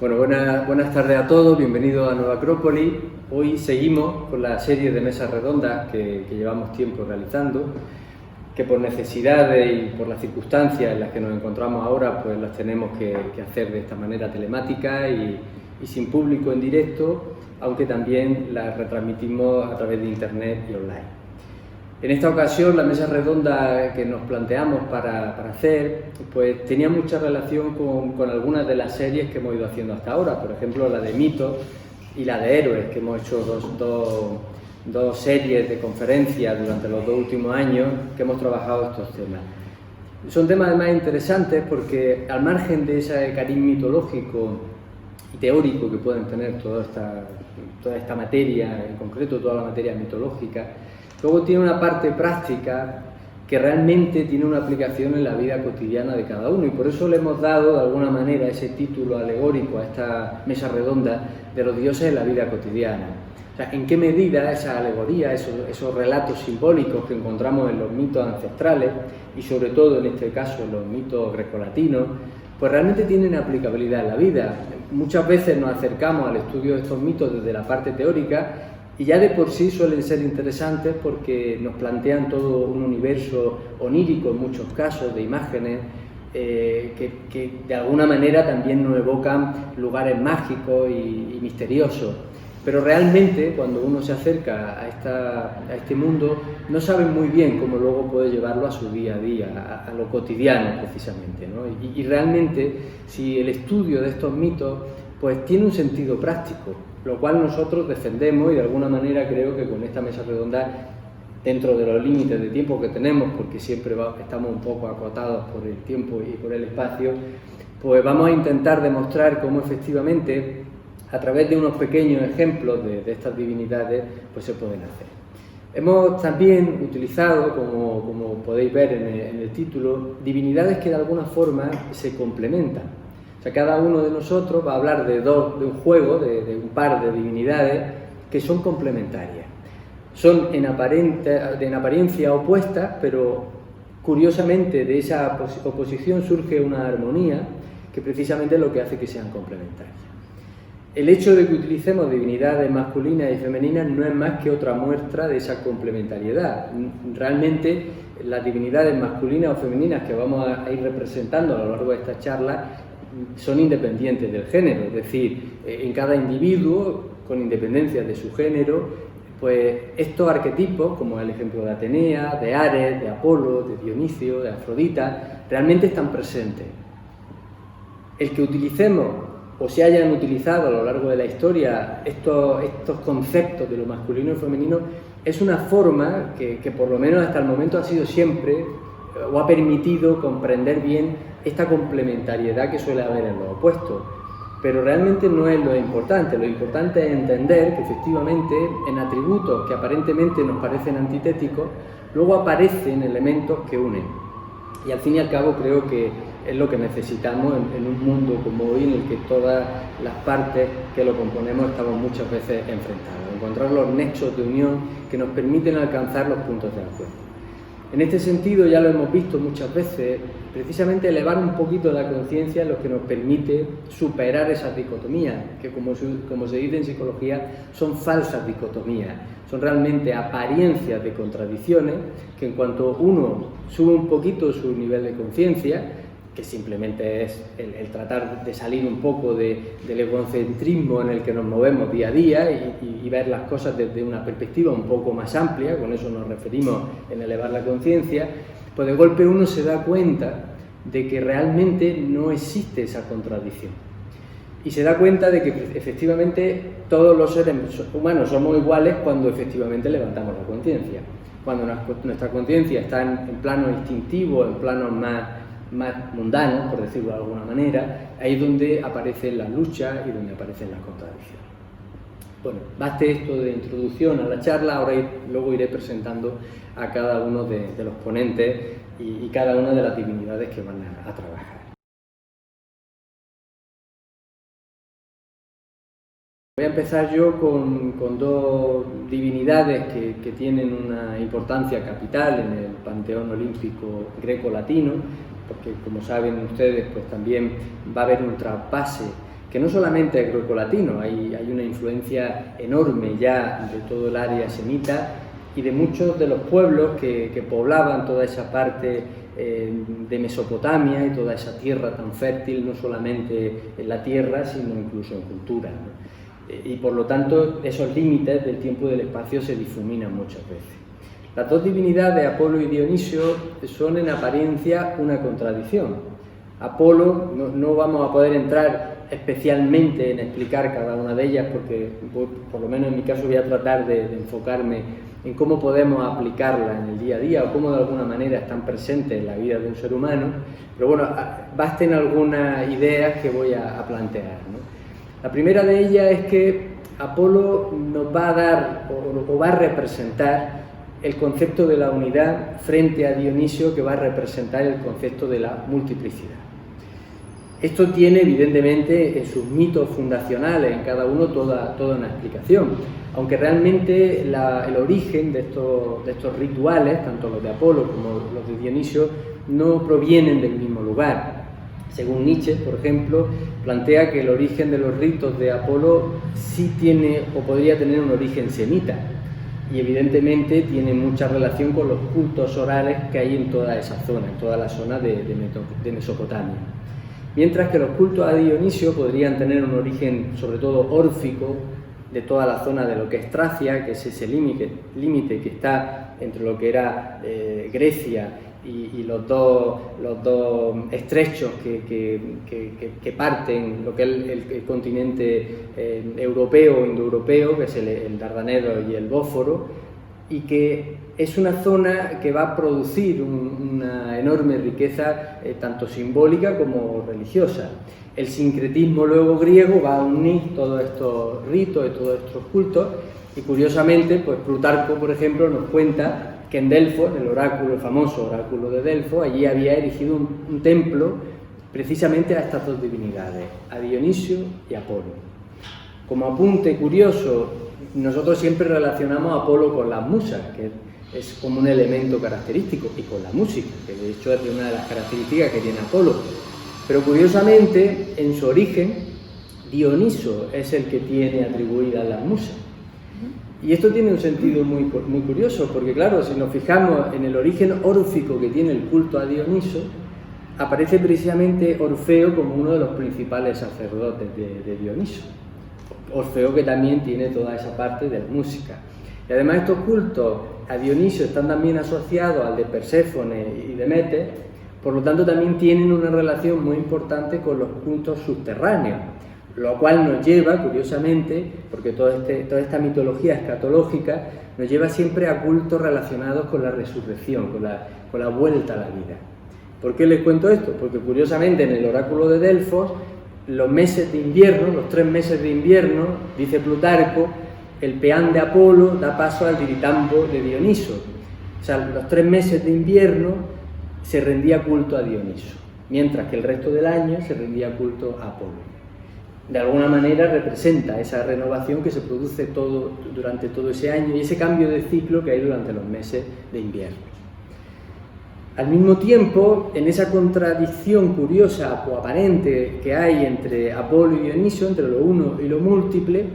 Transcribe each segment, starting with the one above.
Bueno, buenas tardes a todos, bienvenidos a Nueva Acrópolis. Hoy seguimos con la serie de mesas redondas que llevamos tiempo realizando, que por necesidades y por las circunstancias en las que nos encontramos ahora, pues las tenemos que hacer de esta manera telemática y sin público en directo, aunque también las retransmitimos a través de internet y online. En esta ocasión, la mesa redonda que nos planteamos para hacer, pues tenía mucha relación con algunas de las series que hemos ido haciendo hasta ahora, por ejemplo la de mitos y la de héroes, que hemos hecho dos series de conferencias durante los 2 últimos años que hemos trabajado estos temas. Son temas además interesantes porque, al margen de ese cariz mitológico y teórico que pueden tener toda esta materia, en concreto toda la materia mitológica, luego tiene una parte práctica que realmente tiene una aplicación en la vida cotidiana de cada uno, y por eso le hemos dado de alguna manera ese título alegórico a esta mesa redonda de los dioses en la vida cotidiana. O sea, en qué medida esa alegoría, esos relatos simbólicos que encontramos en los mitos ancestrales y sobre todo en este caso en los mitos grecolatinos, pues realmente tienen aplicabilidad en la vida. Muchas veces nos acercamos al estudio de estos mitos desde la parte teórica y ya de por sí suelen ser interesantes porque nos plantean todo un universo onírico en muchos casos, de imágenes que de alguna manera también nos evocan lugares mágicos y misteriosos. Pero realmente cuando uno se acerca a este mundo no sabe muy bien cómo luego puede llevarlo a su día a día, a lo cotidiano precisamente, ¿no? Y realmente si el estudio de estos mitos pues tiene un sentido práctico, lo cual nosotros defendemos, y de alguna manera creo que con esta mesa redonda, dentro de los límites de tiempo que tenemos, porque siempre estamos un poco acotados por el tiempo y por el espacio, pues vamos a intentar demostrar cómo efectivamente, a través de unos pequeños ejemplos de estas divinidades, pues se pueden hacer. Hemos también utilizado, como podéis ver en el título, divinidades que de alguna forma se complementan. O sea, cada uno de nosotros va a hablar de un juego, de un par de divinidades que son complementarias. Son en apariencia opuestas, pero curiosamente de esa oposición surge una armonía que precisamente es lo que hace que sean complementarias. El hecho de que utilicemos divinidades masculinas y femeninas no es más que otra muestra de esa complementariedad. Realmente las divinidades masculinas o femeninas que vamos a ir representando a lo largo de esta charla son independientes del género, es decir, en cada individuo, con independencia de su género, pues estos arquetipos, como el ejemplo de Atenea, de Ares, de Apolo, de Dionisio, de Afrodita, realmente están presentes. El que utilicemos o se hayan utilizado a lo largo de la historia estos conceptos de lo masculino y femenino es una forma que por lo menos hasta el momento ha sido siempre o ha permitido comprender bien esta complementariedad que suele haber en los opuestos. Pero realmente no es lo importante es entender que efectivamente en atributos que aparentemente nos parecen antitéticos, luego aparecen elementos que unen. Y al fin y al cabo creo que es lo que necesitamos en un mundo como hoy, en el que todas las partes que lo componemos estamos muchas veces enfrentados. Encontrar los nexos de unión que nos permiten alcanzar los puntos de acuerdo. En este sentido, ya lo hemos visto muchas veces, precisamente elevar un poquito la conciencia es lo que nos permite superar esas dicotomías, que como se dice en psicología, son falsas dicotomías, son realmente apariencias de contradicciones que, en cuanto uno sube un poquito su nivel de conciencia, que simplemente es el tratar de salir un poco del egocentrismo en el que nos movemos día a día y ver las cosas desde una perspectiva un poco más amplia, con eso nos referimos en elevar la conciencia, pues de golpe uno se da cuenta de que realmente no existe esa contradicción. Y se da cuenta de que efectivamente todos los seres humanos somos iguales cuando efectivamente levantamos la conciencia. Cuando nuestra conciencia está en plano instintivo, en planos más mundanos, por decirlo de alguna manera, ahí es donde aparecen las luchas y donde aparecen las contradicciones. Bueno, baste esto de introducción a la charla, ahora luego iré presentando a cada uno de los ponentes y cada una de las divinidades que van a trabajar. Voy a empezar yo con dos divinidades que tienen una importancia capital en el panteón olímpico greco-latino, porque como saben ustedes, pues también va a haber un trasvase que no solamente es grecolatino, hay una influencia enorme ya de todo el área semita y de muchos de los pueblos que poblaban toda esa parte de Mesopotamia y toda esa tierra tan fértil, no solamente en la tierra, sino incluso en cultura, ¿no? Y por lo tanto esos límites del tiempo y del espacio se difuminan muchas veces. Las dos divinidades, Apolo y Dionisio, son en apariencia una contradicción. Apolo, no vamos a poder entrar especialmente en explicar cada una de ellas, porque por lo menos en mi caso voy a tratar de enfocarme en cómo podemos aplicarla en el día a día o cómo de alguna manera están presentes en la vida de un ser humano, pero bueno, basten algunas ideas que voy a plantear, ¿no? La primera de ellas es que Apolo nos va a dar o va a representar el concepto de la unidad frente a Dionisio, que va a representar el concepto de la multiplicidad. Esto tiene evidentemente en sus mitos fundacionales, en cada uno toda una explicación, aunque realmente el origen de estos rituales, tanto los de Apolo como los de Dionisio, no provienen del mismo lugar. Según Nietzsche, por ejemplo, plantea que el origen de los ritos de Apolo sí tiene o podría tener un origen semita, y evidentemente tiene mucha relación con los cultos orales que hay en toda esa zona, en toda la zona de Mesopotamia. Mientras que los cultos a Dionisio podrían tener un origen sobre todo órfico, de toda la zona de lo que es Tracia, que es ese límite que está entre lo que era Grecia y los dos estrechos que parten lo que es el continente europeo o indoeuropeo, que es el Dardanelo y el Bósforo, y que es una zona que va a producir una enorme riqueza tanto simbólica como religiosa. El sincretismo luego griego va a unir todos estos ritos y todos estos cultos, y curiosamente, pues Plutarco, por ejemplo, nos cuenta que en Delfos, en el famoso oráculo de Delfos, allí había erigido un templo precisamente a estas dos divinidades, a Dionisio y Apolo. Como apunte curioso, nosotros siempre relacionamos a Apolo con las musas, que es como un elemento característico, y con la música, que de hecho es una de las características que tiene Apolo. Pero curiosamente, en su origen, Dioniso es el que tiene atribuidas las musas. Y esto tiene un sentido muy curioso, porque claro, si nos fijamos en el origen órfico que tiene el culto a Dioniso, aparece precisamente Orfeo como uno de los principales sacerdotes de Dioniso. Orfeo que también tiene toda esa parte de la música. Y además estos cultos a Dionisio están también asociados al de Perséfone y Demeter, por lo tanto también tienen una relación muy importante con los cultos subterráneos, lo cual nos lleva, curiosamente, porque toda esta mitología escatológica nos lleva siempre a cultos relacionados con la resurrección, con la vuelta a la vida. ¿Por qué les cuento esto? Porque curiosamente en el oráculo de Delfos, los meses de invierno, los 3 meses de invierno, dice Plutarco, el peán de Apolo da paso al diritambo de Dioniso. O sea, los 3 meses de invierno se rendía culto a Dioniso, mientras que el resto del año se rendía culto a Apolo. De alguna manera representa esa renovación que se produce durante todo ese año y ese cambio de ciclo que hay durante los meses de invierno. Al mismo tiempo, en esa contradicción curiosa o aparente que hay entre Apolo y Dioniso, entre lo uno y lo múltiple,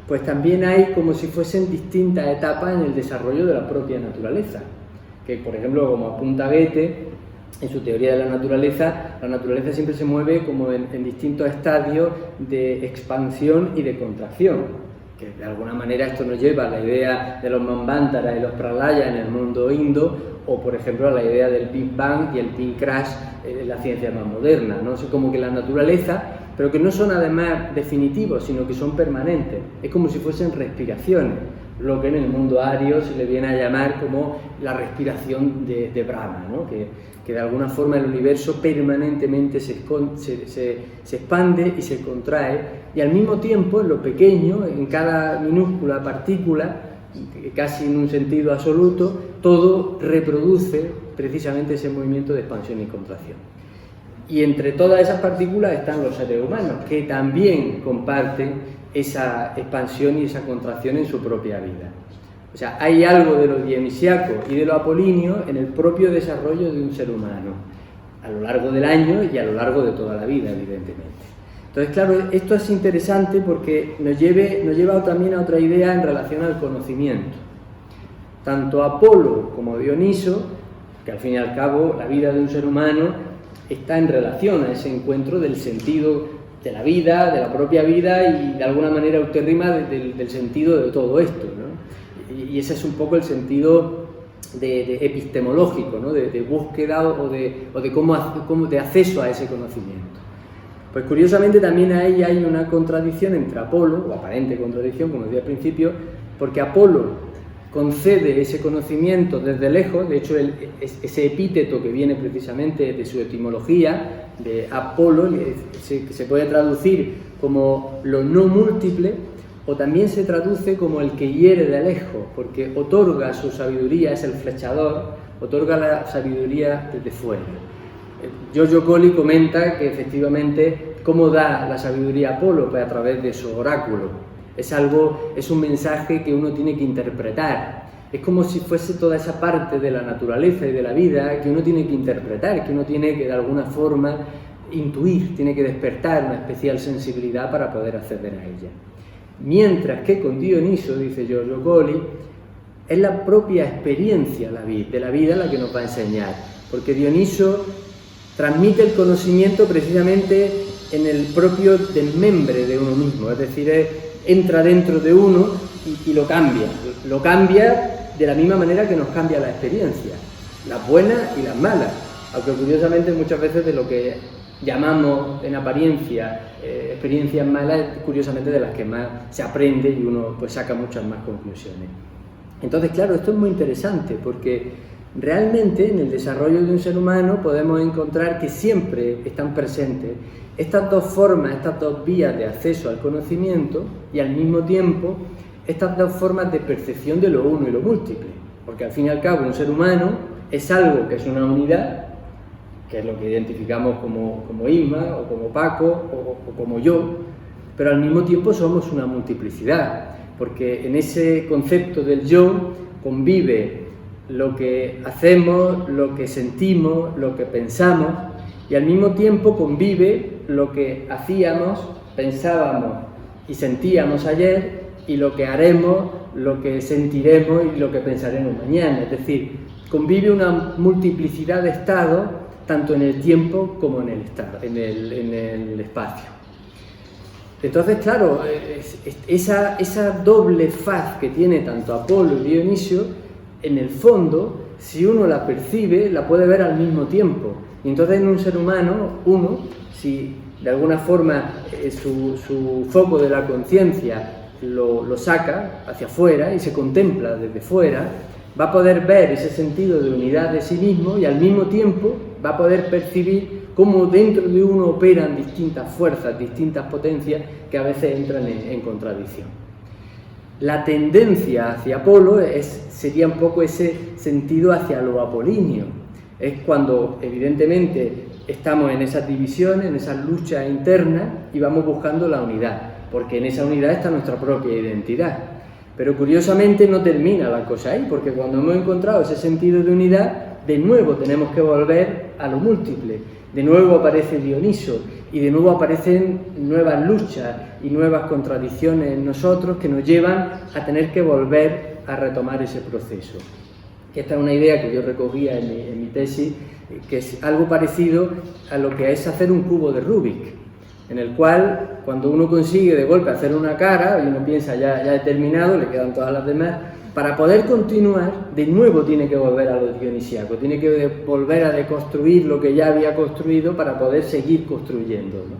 pues también hay como si fuesen distintas etapas en el desarrollo de la propia naturaleza, que por ejemplo, como apunta Goethe, en su teoría de la naturaleza siempre se mueve como en distintos estadios de expansión y de contracción, que de alguna manera esto nos lleva a la idea de los Manvantara y los Pralayas en el mundo indo, o por ejemplo a la idea del Big Bang y el Big Crash en la ciencia más moderna, ¿no? Es como que la naturaleza, pero que no son además definitivos, sino que son permanentes, es como si fuesen respiraciones, lo que en el mundo ario se le viene a llamar como la respiración de Brahma, ¿no? Que de alguna forma el universo permanentemente se expande y se contrae, y al mismo tiempo en lo pequeño, en cada minúscula partícula, casi en un sentido absoluto, todo reproduce precisamente ese movimiento de expansión y contracción. Y entre todas esas partículas están los seres humanos, que también comparten esa expansión y esa contracción en su propia vida. O sea, hay algo de lo dionisiaco y de lo apolíneo en el propio desarrollo de un ser humano, a lo largo del año y a lo largo de toda la vida, evidentemente. Entonces, claro, esto es interesante porque nos lleva también a otra idea en relación al conocimiento. Tanto Apolo como Dioniso, que al fin y al cabo la vida de un ser humano está en relación a ese encuentro del sentido de la vida, de la propia vida y de alguna manera autérrima del sentido de todo esto, ¿no? Y ese es un poco el sentido de epistemológico, ¿no? de búsqueda o de cómo de acceso a ese conocimiento. Pues curiosamente también ahí hay una contradicción entre Apolo, o aparente contradicción, como decía al principio, porque Apolo concede ese conocimiento desde lejos. De hecho, ese epíteto que viene precisamente de su etimología, de Apolo, que se puede traducir como lo no múltiple, o también se traduce como el que hiere de lejos, porque otorga su sabiduría, es el flechador, otorga la sabiduría desde fuera. Giorgio Colli comenta que efectivamente, ¿cómo da la sabiduría a Apolo? Pues a través de su oráculo. Es un mensaje que uno tiene que interpretar. Es como si fuese toda esa parte de la naturaleza y de la vida que uno tiene que interpretar, que uno tiene que de alguna forma intuir, tiene que despertar una especial sensibilidad para poder acceder a ella. Mientras que con Dioniso, dice Giorgio Colli, es la propia experiencia de la vida la que nos va a enseñar, porque Dioniso transmite el conocimiento precisamente en el propio desmembre de uno mismo, es decir, entra dentro de uno y lo cambia de la misma manera que nos cambia la experiencia, las buenas y las malas, aunque curiosamente muchas veces de lo que llamamos en apariencia experiencias malas, curiosamente de las que más se aprende y uno pues saca muchas más conclusiones. Entonces, claro, esto es muy interesante porque realmente en el desarrollo de un ser humano podemos encontrar que siempre están presentes estas dos formas, estas dos vías de acceso al conocimiento y al mismo tiempo estas dos formas de percepción de lo uno y lo múltiple, porque al fin y al cabo un ser humano es algo que es una unidad, que es lo que identificamos como Isma o como Paco o como yo, pero al mismo tiempo somos una multiplicidad, porque en ese concepto del yo convive lo que hacemos, lo que sentimos, lo que pensamos, y al mismo tiempo convive lo que hacíamos, pensábamos y sentíamos ayer y lo que haremos, lo que sentiremos y lo que pensaremos mañana. Es decir, convive una multiplicidad de estados tanto en el tiempo como en el espacio. Entonces, claro, esa doble faz que tiene tanto Apolo y Dionisio, en el fondo, si uno la percibe, la puede ver al mismo tiempo. Y entonces en un ser humano, si de alguna forma su foco de la conciencia lo saca hacia afuera y se contempla desde fuera, va a poder ver ese sentido de unidad de sí mismo y al mismo tiempo va a poder percibir cómo dentro de uno operan distintas fuerzas, distintas potencias que a veces entran en contradicción. La tendencia hacia Apolo sería un poco ese sentido hacia lo apolíneo. Es cuando evidentemente estamos en esas divisiones, en esas luchas internas y vamos buscando la unidad, porque en esa unidad está nuestra propia identidad. Pero curiosamente no termina la cosa ahí, porque cuando hemos encontrado ese sentido de unidad, de nuevo tenemos que volver a lo múltiple, de nuevo aparece Dioniso y de nuevo aparecen nuevas luchas y nuevas contradicciones en nosotros que nos llevan a tener que volver a retomar ese proceso. Esta es una idea que yo recogía en mi tesis, que es algo parecido a lo que es hacer un cubo de Rubik, en el cual cuando uno consigue de golpe hacer una cara y uno piensa ya he terminado, le quedan todas las demás, para poder continuar de nuevo tiene que volver a lo dionisíaco, tiene que volver a deconstruir lo que ya había construido para poder seguir construyendo, ¿no?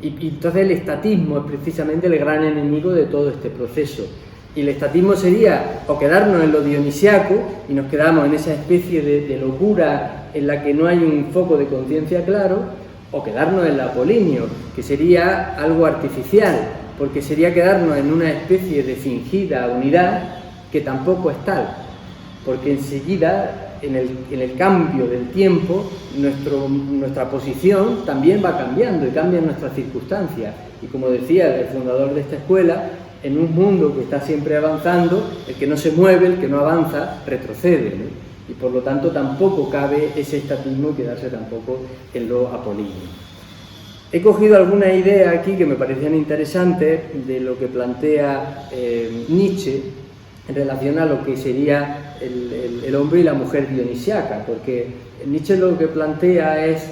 Y entonces el estatismo es precisamente el gran enemigo de todo este proceso. Y el estatismo sería o quedarnos en lo dionisiaco y nos quedamos en esa especie de locura en la que no hay un foco de conciencia claro, o quedarnos en el apolíneo, que sería algo artificial, porque sería quedarnos en una especie de fingida unidad que tampoco es tal, porque enseguida, en el cambio del tiempo, nuestra posición también va cambiando y cambian nuestras circunstancias. Y como decía el fundador de esta escuela, en un mundo que está siempre avanzando, el que no se mueve, el que no avanza, retrocede, ¿no? Y por lo tanto tampoco cabe ese estatismo y quedarse tampoco en lo apolíneo. He cogido algunas ideas aquí que me parecían interesantes de lo que plantea Nietzsche en relación a lo que sería el hombre y la mujer dionisiaca, porque Nietzsche lo que plantea es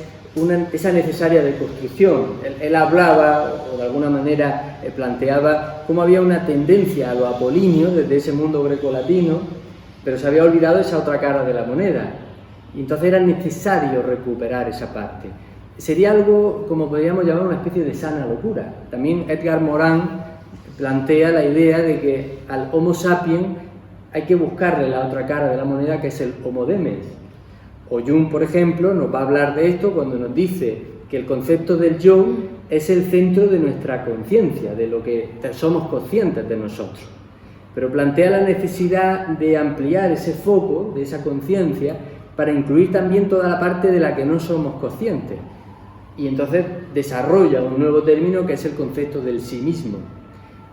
esa necesaria deconstrucción. Él hablaba, o de alguna manera planteaba, cómo había una tendencia a lo apolíneo desde ese mundo grecolatino, pero se había olvidado esa otra cara de la moneda, y entonces era necesario recuperar esa parte. Sería algo, como podríamos llamar, una especie de sana locura. También Edgar Morin plantea la idea de que al Homo sapiens hay que buscarle la otra cara de la moneda, que es el Homo demes. O Jung, por ejemplo, nos va a hablar de esto cuando nos dice que el concepto del yo es el centro de nuestra conciencia, de lo que somos conscientes de nosotros. Pero plantea la necesidad de ampliar ese foco de esa conciencia para incluir también toda la parte de la que no somos conscientes. Y entonces desarrolla un nuevo término que es el concepto del sí mismo,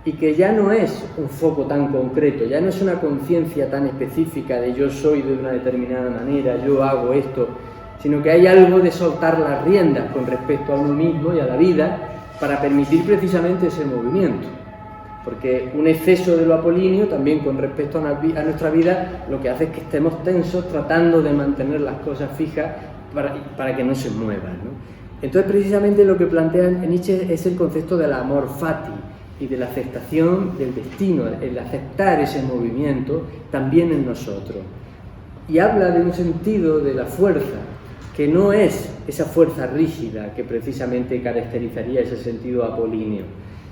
y que ya no es un foco tan concreto, ya no es una conciencia tan específica de yo soy de una determinada manera, yo hago esto, sino que hay algo de soltar las riendas con respecto a uno mismo y a la vida para permitir precisamente ese movimiento. Porque un exceso de lo apolíneo también con respecto a nuestra vida lo que hace es que estemos tensos tratando de mantener las cosas fijas para que no se muevan, ¿no? Entonces precisamente lo que plantea Nietzsche es el concepto del amor fati y de la aceptación del destino, el aceptar ese movimiento también en nosotros. Y habla de un sentido de la fuerza que no es esa fuerza rígida que precisamente caracterizaría ese sentido apolíneo,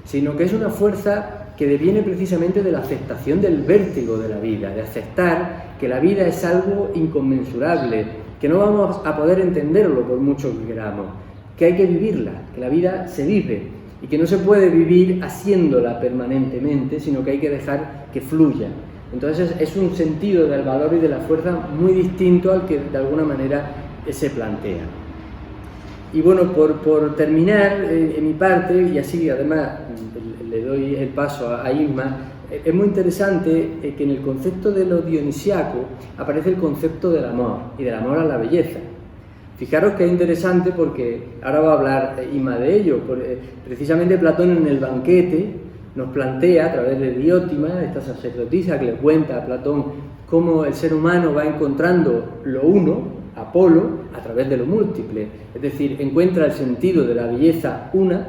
sino que es una fuerza que deviene precisamente de la aceptación del vértigo de la vida, de aceptar que la vida es algo inconmensurable, que no vamos a poder entenderlo por mucho que queramos, que hay que vivirla, que la vida se vive y que no se puede vivir haciéndola permanentemente, sino que hay que dejar que fluya. Entonces es un sentido del valor y de la fuerza muy distinto al que de alguna manera se plantea. Y bueno, por terminar en mi parte, y así además le doy el paso a Isma, es muy interesante que en el concepto de lo dionisiaco aparece el concepto del amor, y del amor a la belleza. Fijaros que es interesante porque ahora va a hablar Isma de ello. Precisamente Platón en el banquete nos plantea a través de Diótima, esta sacerdotisa que le cuenta a Platón cómo el ser humano va encontrando lo uno, Apolo, a través de lo múltiple. Es decir, encuentra el sentido de la belleza una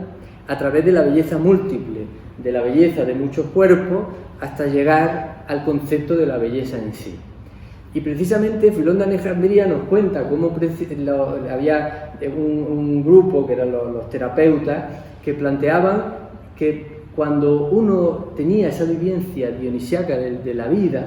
a través de la belleza múltiple, de la belleza de muchos cuerpos hasta llegar al concepto de la belleza en sí. Y precisamente Filón de Alejandría nos cuenta cómo había un grupo que eran los terapeutas que planteaban que cuando uno tenía esa vivencia dionisiaca de la vida,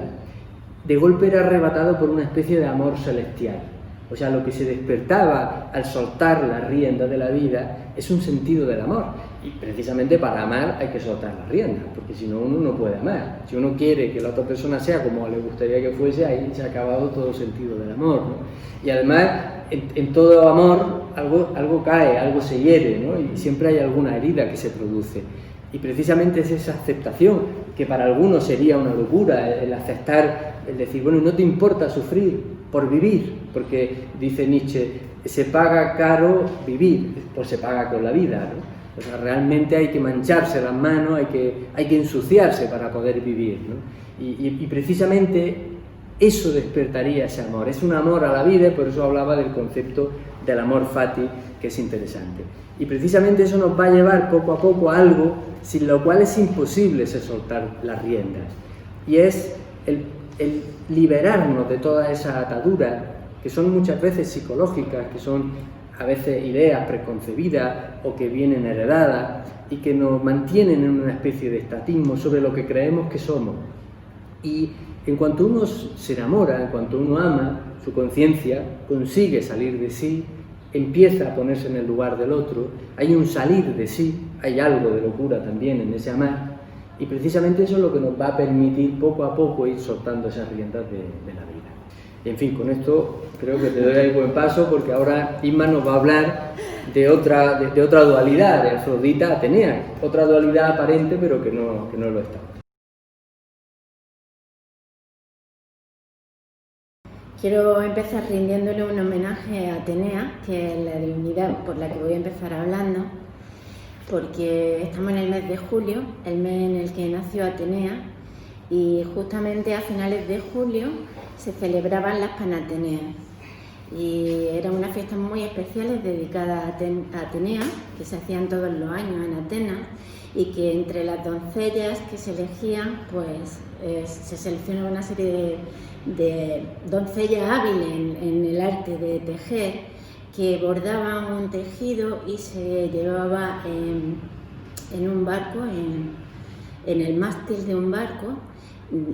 de golpe era arrebatado por una especie de amor celestial. O sea, lo que se despertaba al soltar la rienda de la vida es un sentido del amor. Y precisamente para amar hay que soltar las riendas, porque si no uno no puede amar. Si uno quiere que la otra persona sea como le gustaría que fuese, ahí se ha acabado todo sentido del amor, ¿no? Y además, en todo amor, algo cae, algo se hiere, ¿no? Y siempre hay alguna herida que se produce. Y precisamente es esa aceptación, que para algunos sería una locura, el aceptar, el decir, bueno, no te importa sufrir por vivir, porque dice Nietzsche, se paga caro vivir, pues se paga con la vida, ¿no? O sea, realmente hay que mancharse las manos, hay que ensuciarse para poder vivir, ¿no? Y precisamente eso despertaría ese amor. Es un amor a la vida, por eso hablaba del concepto del amor fati, que es interesante. Y precisamente eso nos va a llevar poco a poco a algo sin lo cual es imposible soltar las riendas. Y es el liberarnos de todas esas ataduras, que son muchas veces psicológicas, que son a veces ideas preconcebidas o que vienen heredadas y que nos mantienen en una especie de estatismo sobre lo que creemos que somos. Y en cuanto uno se enamora, en cuanto uno ama, su conciencia consigue salir de sí, empieza a ponerse en el lugar del otro, hay un salir de sí, hay algo de locura también en ese amar, y precisamente eso es lo que nos va a permitir poco a poco ir soltando esas riendas de la vida. Y en fin, con esto creo que te doy ahí buen paso, porque ahora Isma nos va a hablar de otra dualidad, de Afrodita Atenea, otra dualidad aparente pero que no lo está. Quiero empezar rindiéndole un homenaje a Atenea, que es la divinidad por la que voy a empezar hablando, porque estamos en el mes de julio, el mes en el que nació Atenea, y justamente a finales de julio se celebraban las Panateneas. Y eran unas fiestas muy especiales dedicadas a Atenea, que se hacían todos los años en Atenas, y que entre las doncellas que se elegían, pues se seleccionaba una serie de doncellas hábiles en el arte de tejer, que bordaban un tejido y se llevaba en un barco, en el mástil de un barco,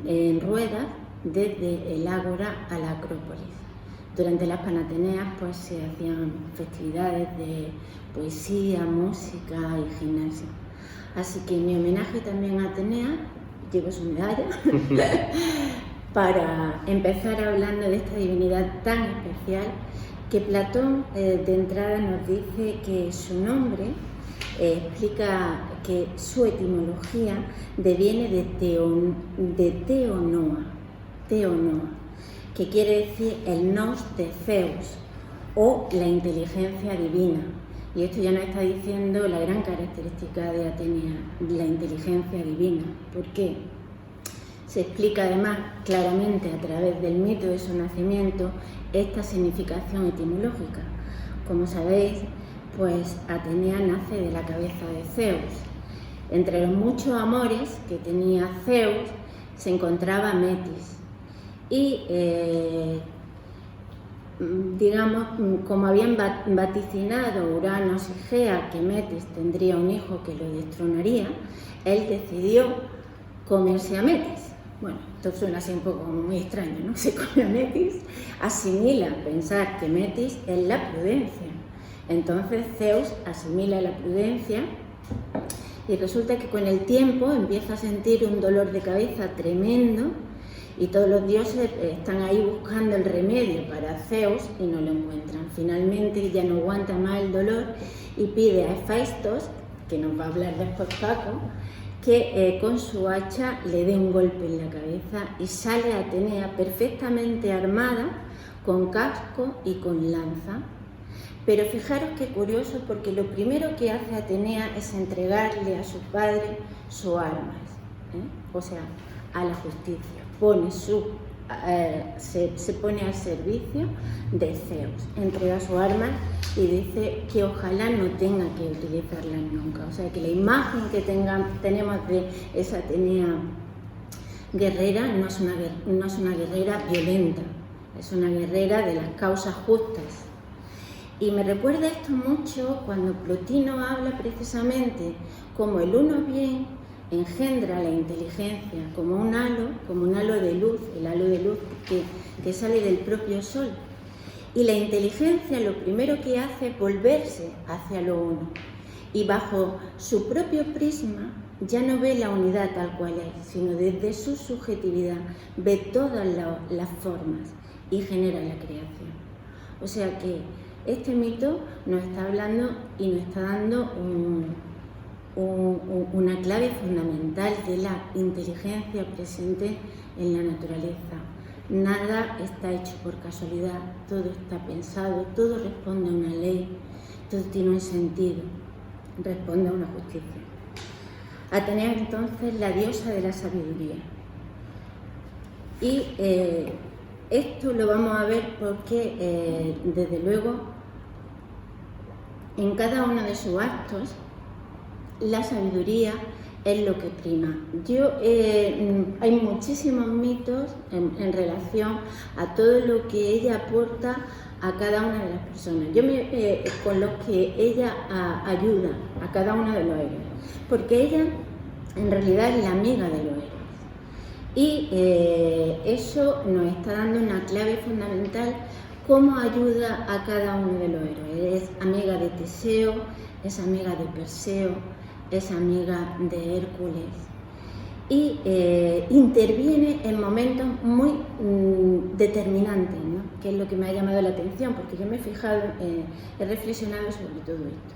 en ruedas, desde el ágora a la Acrópolis. Durante las Panateneas pues se hacían festividades de poesía, música y gimnasia. Así que mi homenaje también a Atenea, llevo su medalla, para empezar hablando de esta divinidad tan especial que Platón de entrada nos dice que su nombre explica que su etimología deviene de Theonoa, que quiere decir el nous de Zeus o la inteligencia divina. Y esto ya nos está diciendo la gran característica de Atenea, la inteligencia divina. ¿Por qué? Se explica además claramente a través del mito de su nacimiento esta significación etimológica. Como sabéis, pues Atenea nace de la cabeza de Zeus. Entre los muchos amores que tenía Zeus se encontraba Metis. Y digamos, como habían vaticinado Urano y Gea que Metis tendría un hijo que lo destronaría, él decidió comerse a Metis. Bueno, esto suena así un poco muy extraño, ¿no? Se come a Metis, asimila pensar que Metis es la prudencia. Entonces Zeus asimila la prudencia y resulta que con el tiempo empieza a sentir un dolor de cabeza tremendo y todos los dioses están ahí buscando el remedio para Zeus y no lo encuentran. Finalmente ya no aguanta más el dolor y pide a Hephaestos, que nos va a hablar después Paco, que con su hacha le dé un golpe en la cabeza y sale Atenea perfectamente armada, con casco y con lanza. Pero fijaros qué curioso, porque lo primero que hace Atenea es entregarle a su padre su armas, o sea, a la justicia. Se pone al servicio de Zeus, entrega su arma y dice que ojalá no tenga que utilizarlas nunca. O sea que la imagen que tenemos de esa Atenea guerrera no es una guerrera violenta, es una guerrera de las causas justas. Y me recuerda esto mucho cuando Plotino habla precisamente como el uno bien engendra la inteligencia como un halo de luz, el halo de luz que sale del propio sol. Y la inteligencia lo primero que hace es volverse hacia lo uno. Y bajo su propio prisma ya no ve la unidad tal cual es, sino desde su subjetividad ve todas las formas y genera la creación. O sea que este mito nos está hablando y nos está dando una clave fundamental de la inteligencia presente en la naturaleza. Nada está hecho por casualidad, todo está pensado, todo responde a una ley, todo tiene un sentido, responde a una justicia. Atenea entonces la diosa de la sabiduría. Y esto lo vamos a ver porque desde luego en cada uno de sus actos la sabiduría es lo que prima. Hay muchísimos mitos en relación a todo lo que ella aporta a cada una de las personas. Con los que ella ayuda a cada uno de los héroes, porque ella en realidad es la amiga de los héroes. Y eso nos está dando una clave fundamental, cómo ayuda a cada uno de los héroes. Es amiga de Teseo, es amiga de Perseo, es amiga de Hércules y interviene en momentos muy determinantes, ¿no? Que es lo que me ha llamado la atención, porque yo me he fijado, he reflexionado sobre todo esto.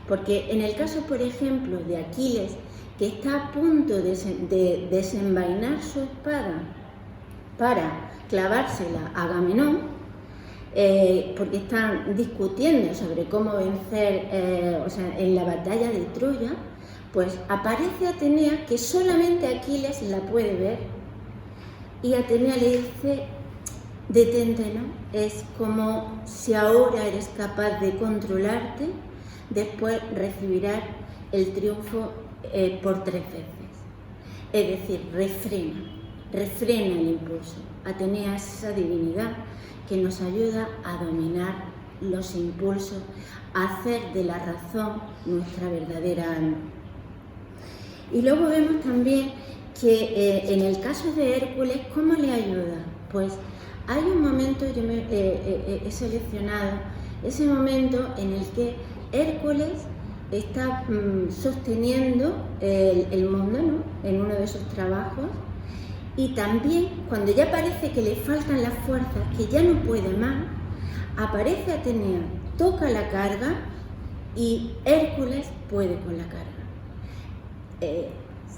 Porque en el caso, por ejemplo, de Aquiles, que está a punto de desenvainar su espada para clavársela a Agamenón, porque están discutiendo sobre cómo vencer en la batalla de Troya, pues aparece Atenea, que solamente Aquiles la puede ver, y Atenea le dice: detente, ¿no? Es como si ahora eres capaz de controlarte, después recibirás el triunfo por 3 veces. Es decir, refrena el impulso. Atenea es esa divinidad que nos ayuda a dominar los impulsos, a hacer de la razón nuestra verdadera alma. Y luego vemos también que en el caso de Hércules, ¿cómo le ayuda? Pues hay un momento, yo he seleccionado ese momento en el que Hércules está sosteniendo el mundo, ¿no? En uno de sus trabajos, y también cuando ya parece que le faltan las fuerzas, que ya no puede más, aparece Atenea, toca la carga y Hércules puede con la carga.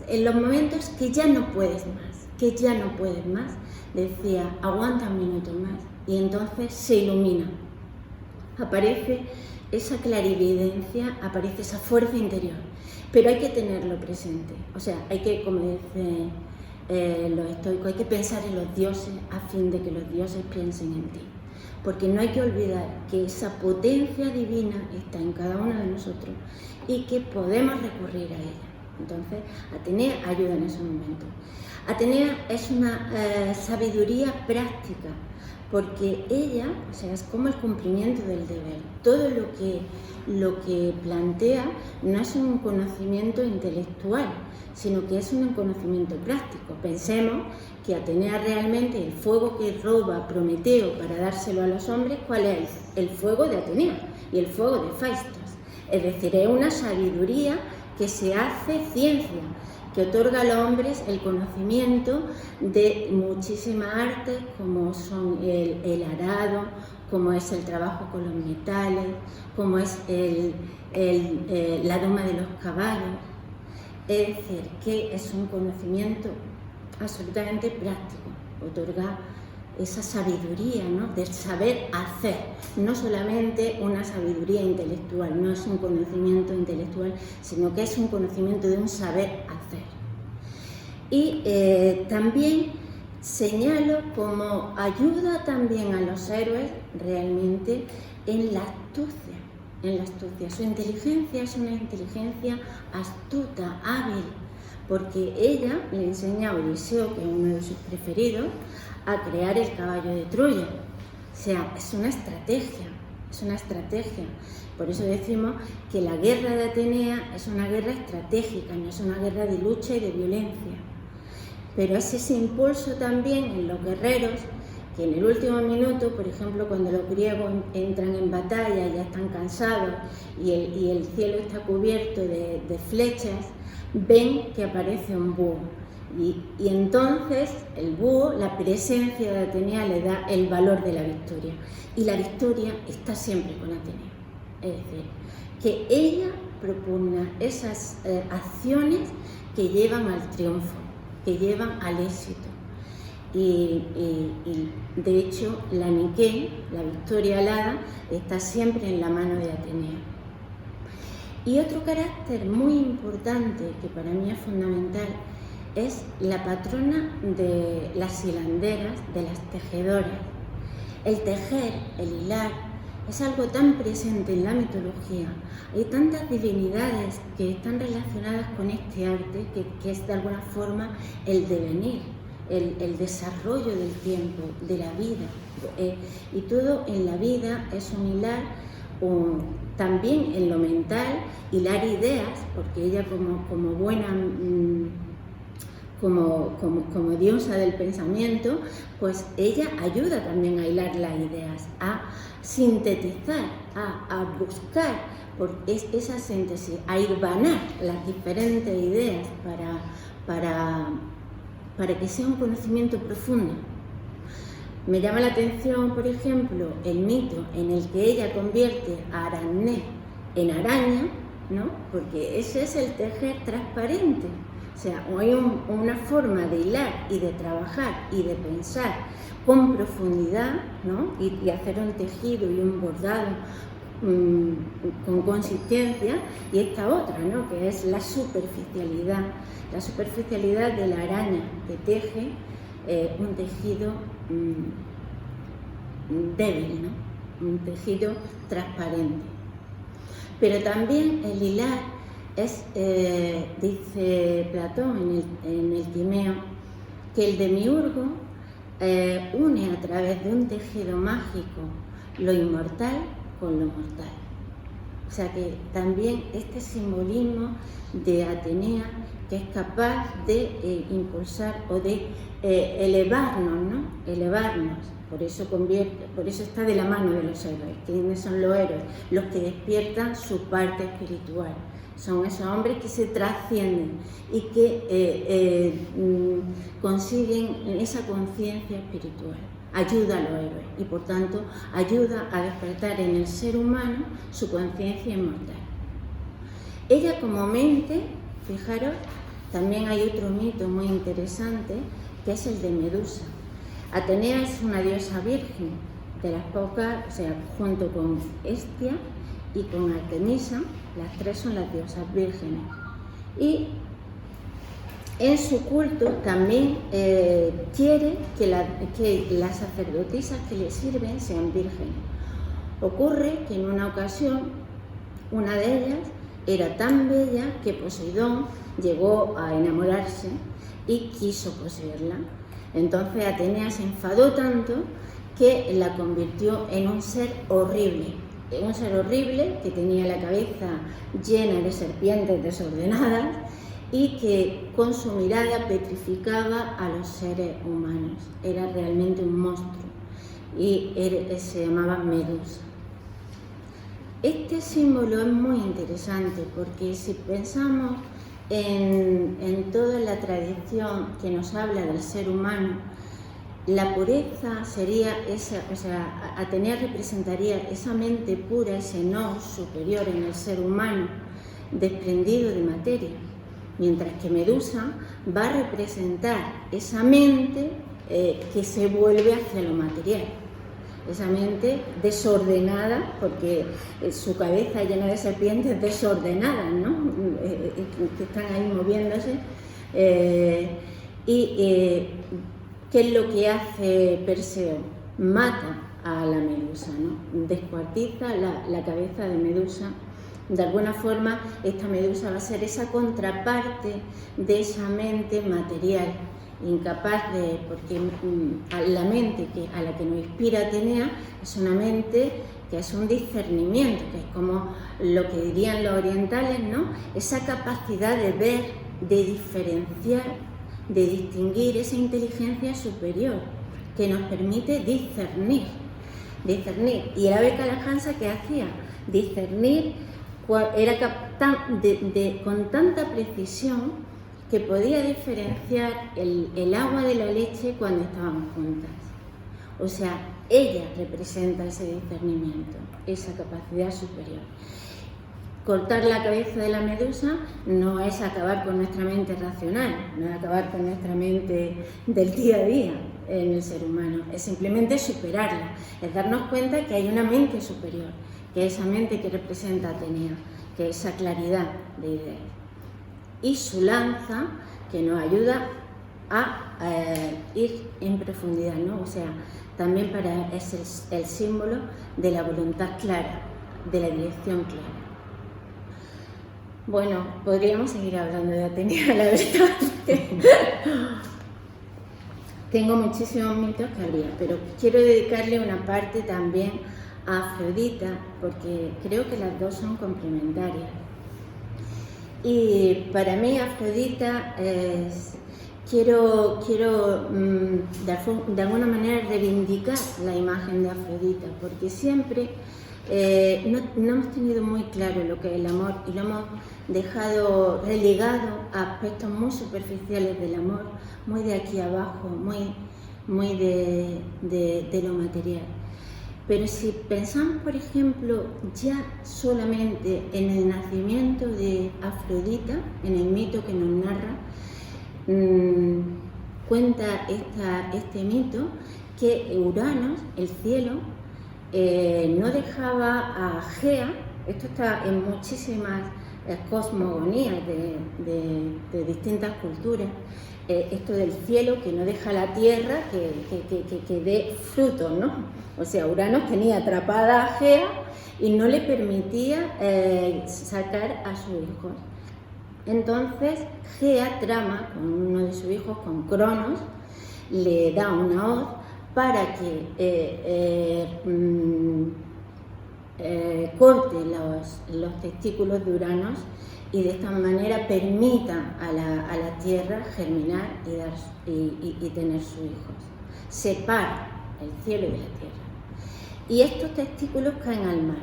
En los momentos que ya no puedes más, decía: aguanta un minuto más, y entonces se ilumina, aparece esa clarividencia, aparece esa fuerza interior, pero hay que tenerlo presente, o sea, hay que, como dicen los estoicos, hay que pensar en los dioses a fin de que los dioses piensen en ti, porque no hay que olvidar que esa potencia divina está en cada uno de nosotros y que podemos recurrir a ella. Entonces, Atenea ayuda en ese momento. Atenea es una sabiduría práctica, porque ella, o sea, es como el cumplimiento del deber. Todo lo que plantea no es un conocimiento intelectual, sino que es un conocimiento práctico. Pensemos que Atenea realmente, el fuego que roba Prometeo para dárselo a los hombres, ¿cuál es? El fuego de Atenea y el fuego de Faistos. Es decir, es una sabiduría que se hace ciencia, que otorga a los hombres el conocimiento de muchísimas artes, como son el arado, como es el trabajo con los metales, como es la doma de los caballos. Es decir, que es un conocimiento absolutamente práctico, otorga esa sabiduría, ¿no? Del saber hacer, no solamente una sabiduría intelectual, no es un conocimiento intelectual, sino que es un conocimiento de un saber hacer. Y también señalo como ayuda también a los héroes realmente en la astucia. Su inteligencia es una inteligencia astuta, hábil, porque ella le enseña a Odiseo, que es uno de sus preferidos, a crear el caballo de Troya. O sea, es una estrategia. Por eso decimos que la guerra de Atenea es una guerra estratégica, no es una guerra de lucha y de violencia. Pero es ese impulso también en los guerreros, que en el último minuto, por ejemplo, cuando los griegos entran en batalla, ya están cansados y el cielo está cubierto de flechas, ven que aparece un búho. Y entonces el búho, la presencia de Atenea, le da el valor de la victoria. Y la victoria está siempre con Atenea. Es decir, que ella propugna esas acciones que llevan al triunfo, que llevan al éxito. Y de hecho la Nike, la victoria alada, está siempre en la mano de Atenea. Y otro carácter muy importante que para mí es fundamental es la patrona de las hilanderas, de las tejedoras. El tejer, el hilar, es algo tan presente en la mitología. Hay tantas divinidades que están relacionadas con este arte que es de alguna forma el devenir, el desarrollo del tiempo, de la vida. Y todo en la vida es un hilar, también en lo mental, hilar ideas, porque ella como buena... Como diosa del pensamiento, pues ella ayuda también a hilar las ideas, a sintetizar, a buscar esa síntesis, a hilvanar las diferentes ideas para que sea un conocimiento profundo. Me llama la atención, por ejemplo, el mito en el que ella convierte a Arané en araña, ¿no? Porque ese es el tejer transparente. O sea, hay una forma de hilar y de trabajar y de pensar con profundidad, ¿no? y hacer un tejido y un bordado con consistencia, y esta otra, ¿no? Que es la superficialidad de la araña que teje un tejido débil, ¿no? Un tejido transparente. Pero también el hilar es, dice Platón en el Timeo, que el demiurgo une a través de un tejido mágico lo inmortal con lo mortal. O sea que también este simbolismo de Atenea, que es capaz de impulsar o de elevarnos, ¿no? Elevarnos. Por eso está de la mano de los héroes. ¿Quiénes son los héroes? Los que despiertan su parte espiritual. Son esos hombres que se trascienden y que consiguen esa conciencia espiritual. Ayuda a los héroes y, por tanto, ayuda a despertar en el ser humano su conciencia inmortal. Ella como mente, fijaros, también hay otro mito muy interesante, que es el de Medusa. Atenea es una diosa virgen, de las pocas, o sea, junto con Hestia y con Artemisa, las tres son las diosas vírgenes. Y en su culto también quiere que las sacerdotisas que le sirven sean vírgenes. Ocurre que en una ocasión una de ellas era tan bella que Poseidón llegó a enamorarse y quiso poseerla. Entonces Atenea se enfadó tanto que la convirtió en un ser horrible. Un ser horrible que tenía la cabeza llena de serpientes desordenadas y que con su mirada petrificaba a los seres humanos. Era realmente un monstruo y se llamaba Medusa. Este símbolo es muy interesante porque si pensamos en toda la tradición que nos habla del ser humano, la pureza sería esa, o sea, Atenea representaría esa mente pura, ese no superior en el ser humano, desprendido de materia. Mientras que Medusa va a representar esa mente que se vuelve hacia lo material, esa mente desordenada, porque su cabeza llena de serpientes desordenadas, ¿no? Que están ahí moviéndose. ¿Qué es lo que hace Perseo? Mata a la Medusa, ¿no? Descuartiza la cabeza de Medusa. De alguna forma, esta Medusa va a ser esa contraparte de esa mente material, incapaz de, porque la mente a la que nos inspira Atenea es una mente que es un discernimiento, que es como lo que dirían los orientales, ¿no? Esa capacidad de ver, de diferenciar, de distinguir, esa inteligencia superior que nos permite discernir. Y el ave Kalahansa, ¿qué hacía? Discernir. Era con tanta precisión que podía diferenciar el agua de la leche cuando estaban juntas. O sea, ella representa ese discernimiento, esa capacidad superior. Cortar la cabeza de la Medusa no es acabar con nuestra mente racional, no es acabar con nuestra mente del día a día en el ser humano, es simplemente superarla, es darnos cuenta que hay una mente superior, que es esa mente que representa a Atenea, que es esa claridad de ideas. Y su lanza, que nos ayuda a ir en profundidad, ¿no? O sea, también es el símbolo de la voluntad clara, de la dirección clara. Bueno, podríamos seguir hablando de Atenea, la verdad. Tengo muchísimos mitos que habría, pero quiero dedicarle una parte también a Afrodita, porque creo que las dos son complementarias. Y para mí Afrodita quiero de alguna manera reivindicar la imagen de Afrodita, porque siempre no hemos tenido muy claro lo que es el amor y lo hemos dejado relegado a aspectos muy superficiales del amor, muy de aquí abajo, muy de lo material. Pero si pensamos, por ejemplo, ya solamente en el nacimiento de Afrodita, en el mito que nos narra, cuenta este mito que Uranos, el cielo, no dejaba a Gea, esto está en muchísimas cosmogonías de distintas culturas, esto del cielo que no deja a la tierra que dé frutos, ¿no? O sea, Uranos tenía atrapada a Gea y no le permitía sacar a sus hijos. Entonces Gea trama con uno de sus hijos, con Cronos, le da una hoz para que corte los testículos de Uranos y de esta manera permita a la tierra germinar y tener sus hijos. Separa el cielo y la tierra. Y estos testículos caen al mar.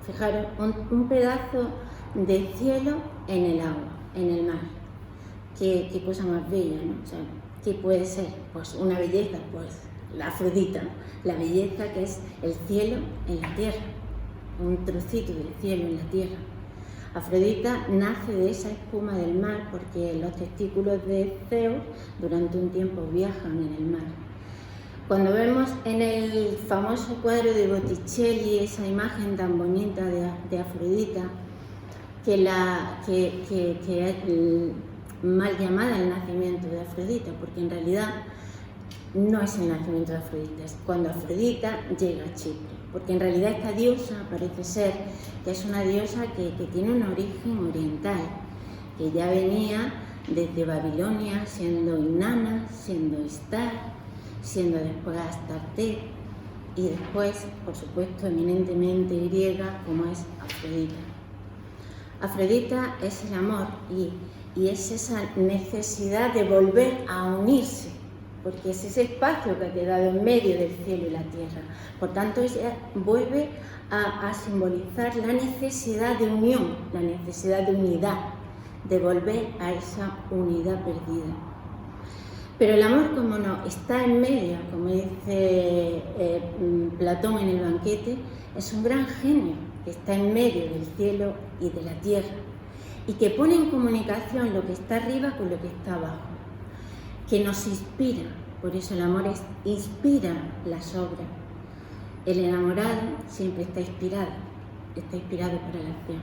Fijaros, un pedazo de cielo en el agua, en el mar. Qué cosa más bella, ¿no? O sea, ¿qué puede ser? Pues una belleza, pues la Afrodita, la belleza que es el cielo en la tierra, un trocito del cielo en la tierra. Afrodita nace de esa espuma del mar porque los testículos de Zeus durante un tiempo viajan en el mar. Cuando vemos en el famoso cuadro de Botticelli esa imagen tan bonita de Afrodita, que es mal llamada el nacimiento de Afrodita, porque en realidad no es el nacimiento de Afrodita, es cuando Afrodita llega a Chipre, porque en realidad esta diosa parece ser que es una diosa que tiene un origen oriental, que ya venía desde Babilonia, siendo Inanna, siendo Istar, siendo después Astarte y después, por supuesto, eminentemente griega como es Afrodita. Afrodita es el amor y es esa necesidad de volver a unirse, porque es ese espacio que ha quedado en medio del cielo y la tierra. Por tanto, ella vuelve a simbolizar la necesidad de unión, la necesidad de unidad, de volver a esa unidad perdida. Pero el amor, como no, está en medio, como dice Platón en el banquete, es un gran genio que está en medio del cielo y de la tierra y que pone en comunicación lo que está arriba con lo que está abajo, que nos inspira. Por eso el amor inspira las obras. El enamorado siempre está inspirado para la acción.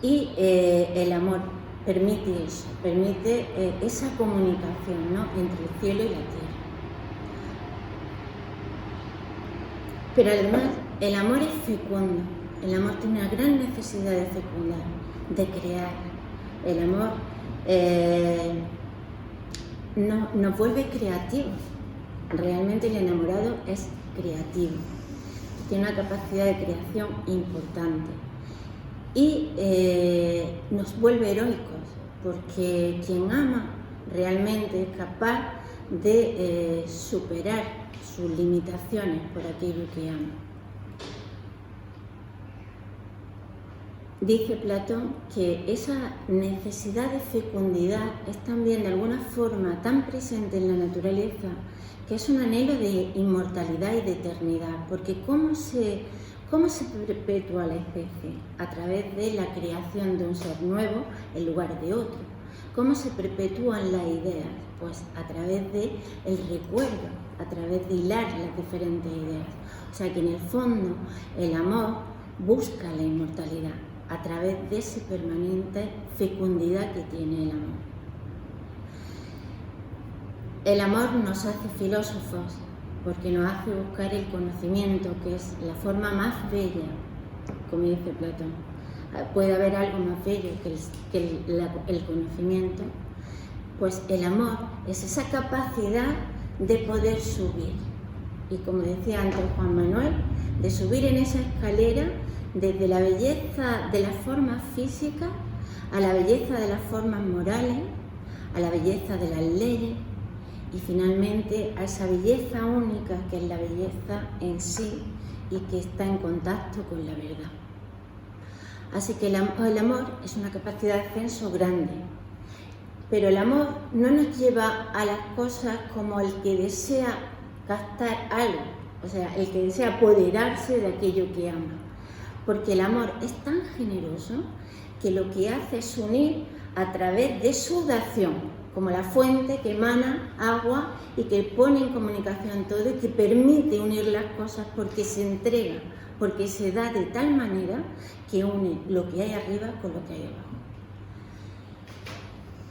Y el amor permite eso, permite esa comunicación, ¿no?, entre el cielo y la tierra. Pero además el amor es fecundo, el amor tiene una gran necesidad de fecundar, de crear. El amor nos vuelve creativos. Realmente el enamorado es creativo, tiene una capacidad de creación importante y nos vuelve heroicos, porque quien ama realmente es capaz de superar sus limitaciones por aquello que ama. Dice Platón que esa necesidad de fecundidad es también de alguna forma tan presente en la naturaleza que es un anhelo de inmortalidad y de eternidad, porque ¿cómo se perpetúa la especie? A través de la creación de un ser nuevo en lugar de otro. ¿Cómo se perpetúan las ideas? Pues a través del recuerdo, a través de hilar las diferentes ideas. O sea que en el fondo el amor busca la inmortalidad a través de esa permanente fecundidad que tiene el amor. El amor nos hace filósofos porque nos hace buscar el conocimiento, que es la forma más bella, como dice Platón. Puede haber algo más bello que el conocimiento. Pues el amor es esa capacidad de poder subir. Y como decía antes Juan Manuel, de subir en esa escalera desde la belleza de las formas físicas a la belleza de las formas morales, a la belleza de las leyes y finalmente a esa belleza única que es la belleza en sí y que está en contacto con la verdad. Así que el amor es una capacidad de ascenso grande, pero el amor no nos lleva a las cosas como el que desea captar algo, o sea, el que desea apoderarse de aquello que ama. Porque el amor es tan generoso que lo que hace es unir a través de su dación, como la fuente que emana agua y que pone en comunicación todo y que permite unir las cosas porque se entrega, porque se da de tal manera que une lo que hay arriba con lo que hay abajo.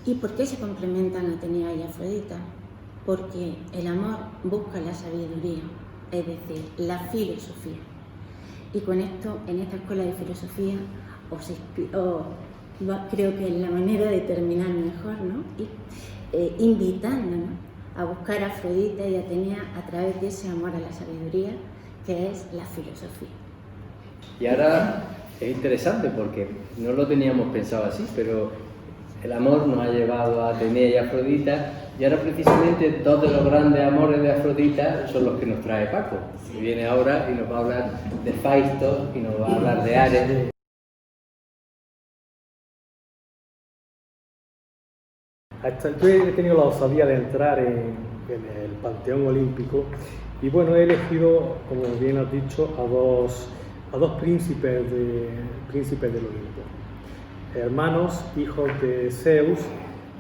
¿Y por qué se complementan Atenea y Afrodita? Porque el amor busca la sabiduría, es decir, la filosofía. Y con esto, en esta escuela de filosofía, creo que es la manera de terminar mejor, ¿no? Y invitándonos a buscar a Afrodita y Atenea a través de ese amor a la sabiduría, que es la filosofía. Y ahora es interesante porque no lo teníamos pensado así, pero el amor nos ha llevado a Atenea y Afrodita, y ahora precisamente dos de los grandes amores de Afrodita son los que nos trae Paco. Y viene ahora y nos va a hablar de Faisto y nos va a hablar de Ares. Yo he tenido la osadía de entrar en el Panteón Olímpico y bueno, he elegido, como bien has dicho, a dos príncipes del Olimpo, hermanos, hijos de Zeus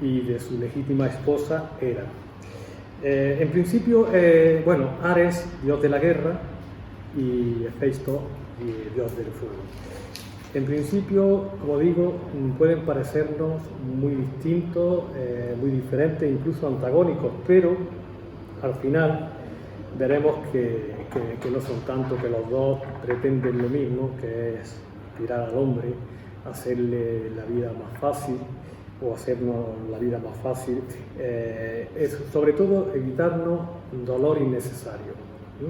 y de su legítima esposa Hera. En principio, Ares, dios de la guerra, y Hefesto, dios del fuego. En principio, como digo, pueden parecernos muy distintos, muy diferentes, incluso antagónicos, pero al final veremos que no son tanto, que los dos pretenden lo mismo, que es tirar al hombre, hacerle la vida más fácil o hacernos la vida más fácil, es sobre todo evitarnos dolor innecesario, ¿sí?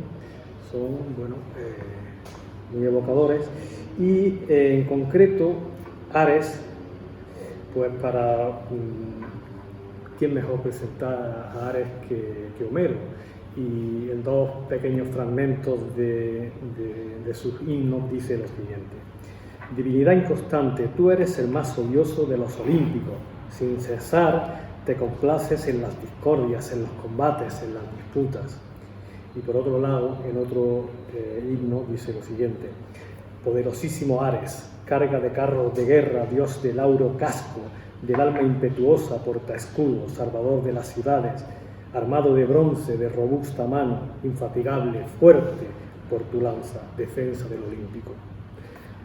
Son, muy evocadores. Y en concreto, Ares, pues ¿quién mejor presentar a Ares que Homero? Y en dos pequeños fragmentos de sus himnos dice lo siguiente: divinidad inconstante, tú eres el más odioso de los olímpicos, sin cesar te complaces en las discordias, en los combates, en las disputas. Y por otro lado, en otro himno dice lo siguiente: poderosísimo Ares, carga de carros de guerra, dios del auro casco, del alma impetuosa, porta escudo, salvador de las ciudades, armado de bronce, de robusta mano, infatigable, fuerte por tu lanza, defensa del olímpico.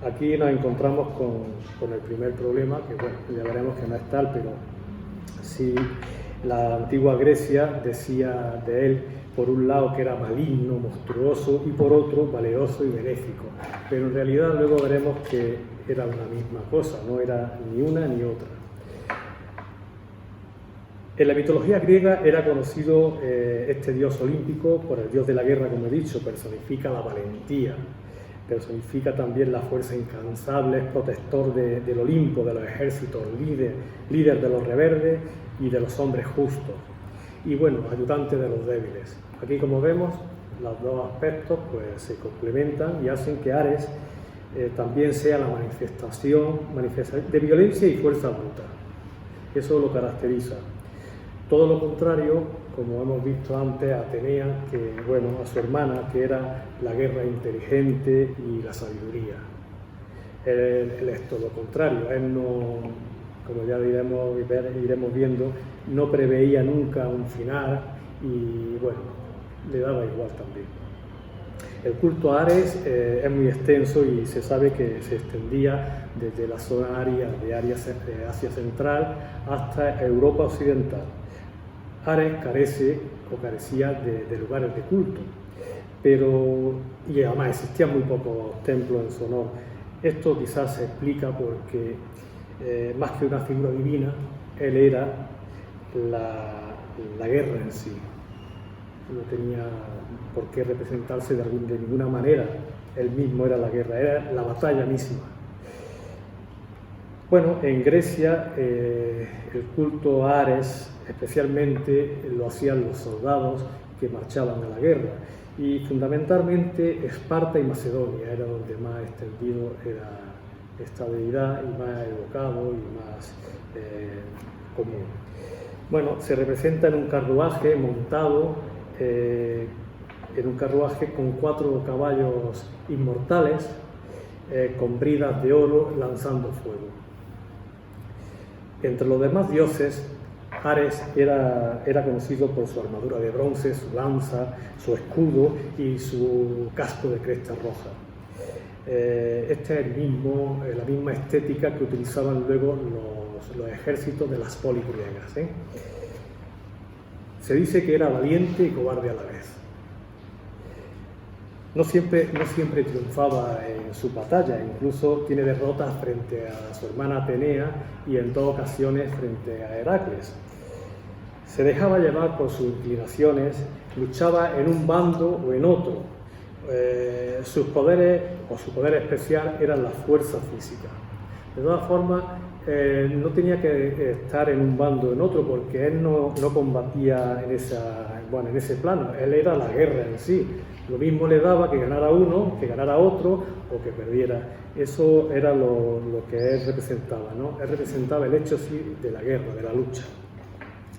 Aquí nos encontramos con el primer problema, que bueno, ya veremos que no es tal, pero sí, la antigua Grecia decía de él, por un lado que era maligno, monstruoso, y por otro valeroso y benéfico. Pero en realidad luego veremos que era una misma cosa, no era ni una ni otra. En la mitología griega era conocido este dios olímpico por el dios de la guerra, como he dicho, personifica la valentía, personifica también la fuerza incansable, es protector del Olimpo, de los ejércitos, líder de los rebeldes y de los hombres justos. Y bueno, ayudante de los débiles. Aquí, como vemos, los dos aspectos pues se complementan y hacen que Ares también sea la manifestación de violencia y fuerza bruta. Eso lo caracteriza. Todo lo contrario, como hemos visto antes, a Atenea, a su hermana, que era la guerra inteligente y la sabiduría. Él es todo lo contrario. Él no, como ya iremos viendo, no preveía nunca un final y le daba igual también. El culto a Ares es muy extenso y se sabe que se extendía desde la zona aria de Asia Central hasta Europa Occidental. Ares carecía de lugares de culto, y además existían muy pocos templos en su honor. Esto quizás se explica porque más que una figura divina, él era la guerra en sí. No tenía por qué representarse de ninguna manera. Él mismo era la guerra, era la batalla misma. Bueno, en Grecia el culto a Ares especialmente lo hacían los soldados que marchaban a la guerra, y fundamentalmente Esparta y Macedonia era donde más extendido era esta deidad y más evocado y más común. Bueno, se representa en un carruaje montado en un carruaje con 4 caballos inmortales con bridas de oro lanzando fuego. Entre los demás dioses, Ares era conocido por su armadura de bronce, su lanza, su escudo y su casco de cresta roja. Este es la misma estética que utilizaban luego los ejércitos de las polis griegas. Se dice que era valiente y cobarde a la vez. No siempre triunfaba en su batalla, incluso tiene derrotas frente a su hermana Atenea y en 2 ocasiones frente a Heracles. Se dejaba llevar por sus inclinaciones, luchaba en un bando o en otro. Sus poderes o su poder especial eran la fuerza física. De todas formas, no tenía que estar en un bando o en otro porque él no combatía en ese plano, él era la guerra en sí. Lo mismo le daba que ganara uno, que ganara otro o que perdiera. Eso era lo que él representaba, ¿no? Él representaba el hecho sí de la guerra, de la lucha.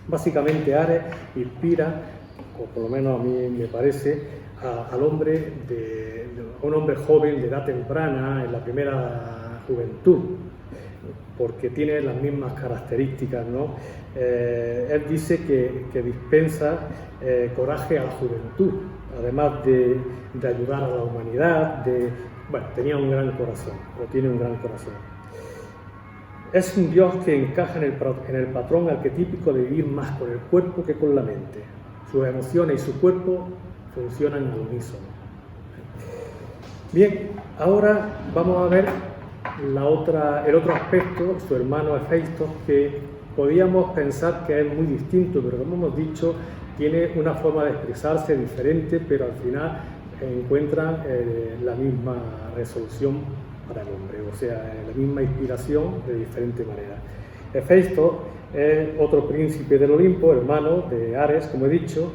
Básicamente Ares inspira, o por lo menos a mí me parece, al hombre un hombre joven de edad temprana, en la primera juventud, porque tiene las mismas características, ¿no? Él dice que dispensa coraje a la juventud, además de ayudar a la humanidad, tenía un gran corazón, o tiene un gran corazón. Es un dios que encaja en el patrón arquetípico de vivir más con el cuerpo que con la mente. Sus emociones y su cuerpo funcionan al unísono. Bien, ahora vamos a ver el otro aspecto, su hermano Hefeisto, que podíamos pensar que es muy distinto, pero como hemos dicho, tiene una forma de expresarse diferente, pero al final encuentran la misma resolución para el hombre, o sea, la misma inspiración de diferente manera. Hefeisto es otro príncipe del Olimpo, hermano de Ares, como he dicho.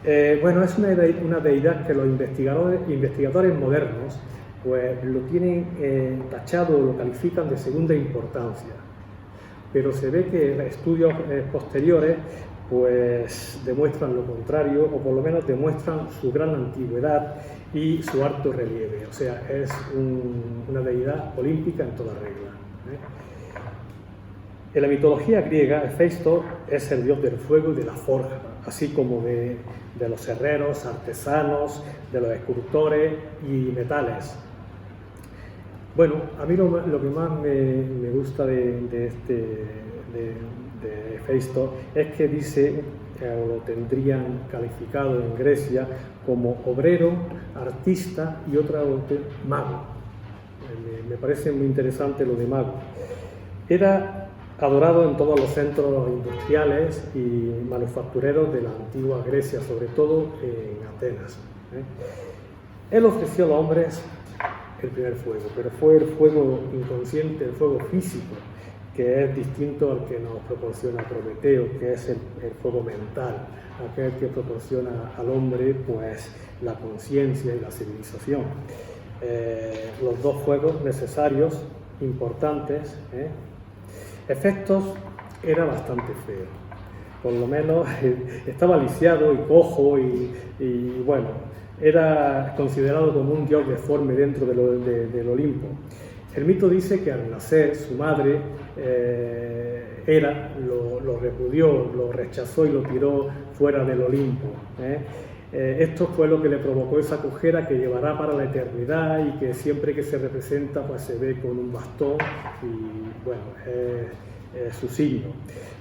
Es una deidad que los investigadores modernos pues lo tienen tachado, lo califican de segunda importancia, pero se ve que estudios posteriores pues demuestran lo contrario, o por lo menos demuestran su gran antigüedad y su alto relieve, o sea, es una deidad olímpica en toda regla. En la mitología griega, Hefeisto es el dios del fuego y de la forja, así como de los herreros, artesanos, de los escultores y metales. Bueno, a mí lo que más me gusta de Hefeisto es que dice, o lo tendrían calificado en Grecia como obrero, artista y otra mago. Me parece muy interesante lo de mago. Era adorado en todos los centros industriales y manufactureros de la antigua Grecia, sobre todo en Atenas. Él ofreció a los hombres el primer fuego, pero fue el fuego inconsciente, el fuego físico, que es distinto al que nos proporciona Prometeo, que es el fuego mental, aquel que proporciona al hombre pues la conciencia y la civilización. Los dos fuegos necesarios, importantes. Hefeisto era bastante feo, por lo menos estaba lisiado y cojo y bueno, era considerado como un dios deforme dentro del Olimpo. El mito dice que al nacer su madre lo repudió, lo rechazó y lo tiró fuera del Olimpo. Esto fue lo que le provocó esa cojera que llevará para la eternidad y que siempre que se representa pues se ve con un bastón y bueno, es su signo.